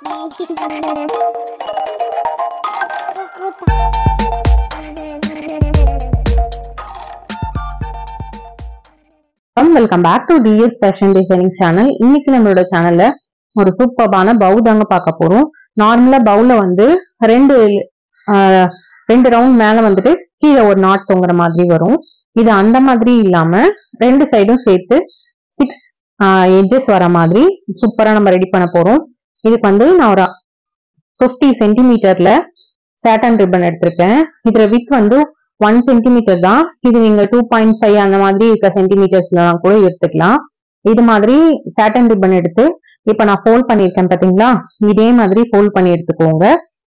Welcome back to DS fashion designing channel. இன்னைக்கு நம்மளோட சேனல்ல ஒரு சூப்பர்பான பவு தாங்க பார்க்க போறோம். நார்மலா பவுல வந்து ரெண்டு ரவுண்ட் மேல வந்துட்டு கீழே ஒரு நாட் தொங்குற மாதிரி வரும். இது அந்த மாதிரி இல்லாம ரெண்டு சைடும் சேர்த்து 6 எட்ஜஸ் வர மாதிரி சூப்பரா நம்ம ரெடி பண்ண போறோம். இதுக்கு வந்து நான் ஒரு 50 சென்டிமீட்டர்ல சாட்டன் ரிப்பன் எடுத்திருக்கேன். இதுல வித் வந்து 1 சென்டிமீட்டர் தான். இது நீங்க 2.5 அந்த மாதிரி இருக்க சென்டிமீட்டர்ஸ்ல கூட எடுத்துக்கலாம். இது மாதிரி சாட்டன் ரிப்பன் எடுத்து இப்ப நான் ஃபோல்ட் பண்ணிருக்கேன் பாத்தீங்களா, இதே மாதிரி ஃபோல்ட் பண்ணி எடுத்துக்கோங்க.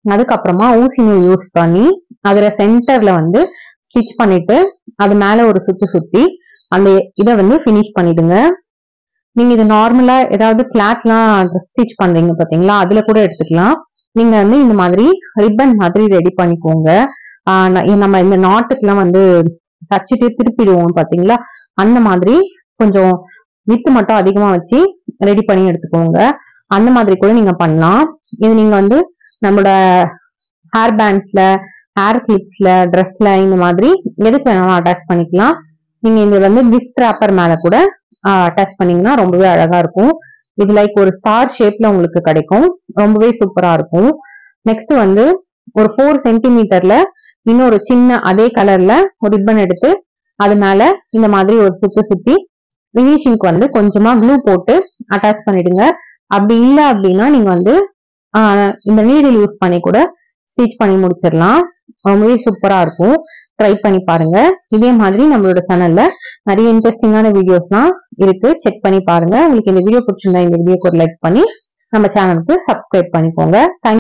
அதுக்கப்புறமா ஊசி நூல் யூஸ் பண்ணி அதுல சென்டர்ல வந்து ஸ்டிச் பண்ணிட்டு அது மேல ஒரு சுத்தி அந்த இதை வந்து பினிஷ் பண்ணிடுங்க. நீங்க இது நார்மலா ஏதாவது கிளாத்லாம் ஸ்டிச் பண்றீங்க பாத்தீங்களா, அதுல கூட எடுத்துக்கலாம். நீங்க வந்து இந்த மாதிரி ரிப்பன் மாதிரி ரெடி பண்ணிக்கோங்க. நம்ம இந்த நாட்டுக்கெல்லாம் வந்து தச்சுட்டு திருப்பிடுவோம் பாத்தீங்களா, அந்த மாதிரி கொஞ்சம் வித்து மட்டும் அதிகமா வச்சு ரெடி பண்ணி எடுத்துக்கோங்க. அந்த மாதிரி கூட நீங்க பண்ணலாம். இது நீங்க வந்து நம்மளோட ஹேர் பேண்ட்ஸ்ல, ஹேர் கிளிப்ஸ்ல, ட்ரெஸ்ல இந்த மாதிரி எதுக்கு வேணாலும் அட்டாச் பண்ணிக்கலாம். நீங்க இது வந்து கிஃப்ட் ராப்பர் மேல கூட அட்டாச் பண்ணீங்கன்னா ரொம்பவே அழகா இருக்கும். இது லைக் ஒரு ஸ்டார் ஷேப்ல உங்களுக்கு கிடைக்கும். ரொம்பவே சூப்பரா இருக்கும். நெக்ஸ்ட் வந்து ஒரு 4 சென்டிமீட்டர்ல இன்னொரு சின்ன அதே கலர்ல ஒரு ரிப்பன் எடுத்து அது மேல இந்த மாதிரி ஒரு சுத்தி ஃபினிஷிங்க்கு வந்து கொஞ்சமா க்ளூ போட்டு அட்டாச் பண்ணிடுங்க. அப்படி இல்லை அப்படின்னா நீங்க வந்து இந்த நீடில் யூஸ் பண்ணி கூட ஸ்டிச் பண்ணி முடிச்சிடலாம். ரொம்பவே சூப்பரா இருக்கும். ட்ரை பண்ணி பாருங்க. இதே மாதிரி நம்மளோட சேனல்ல நிறைய இன்ட்ரெஸ்டிங்கான வீடியோஸ்லாம் இருக்கு, செக் பண்ணி பாருங்க. உங்களுக்கு இந்த வீடியோ பிடிச்சிருந்தா இந்த வீடியோக்கு ஒரு லைக் பண்ணி நம்ம சேனலுக்கு சப்ஸ்கிரைப் பண்ணிக்கோங்க. தேங்க்யூ.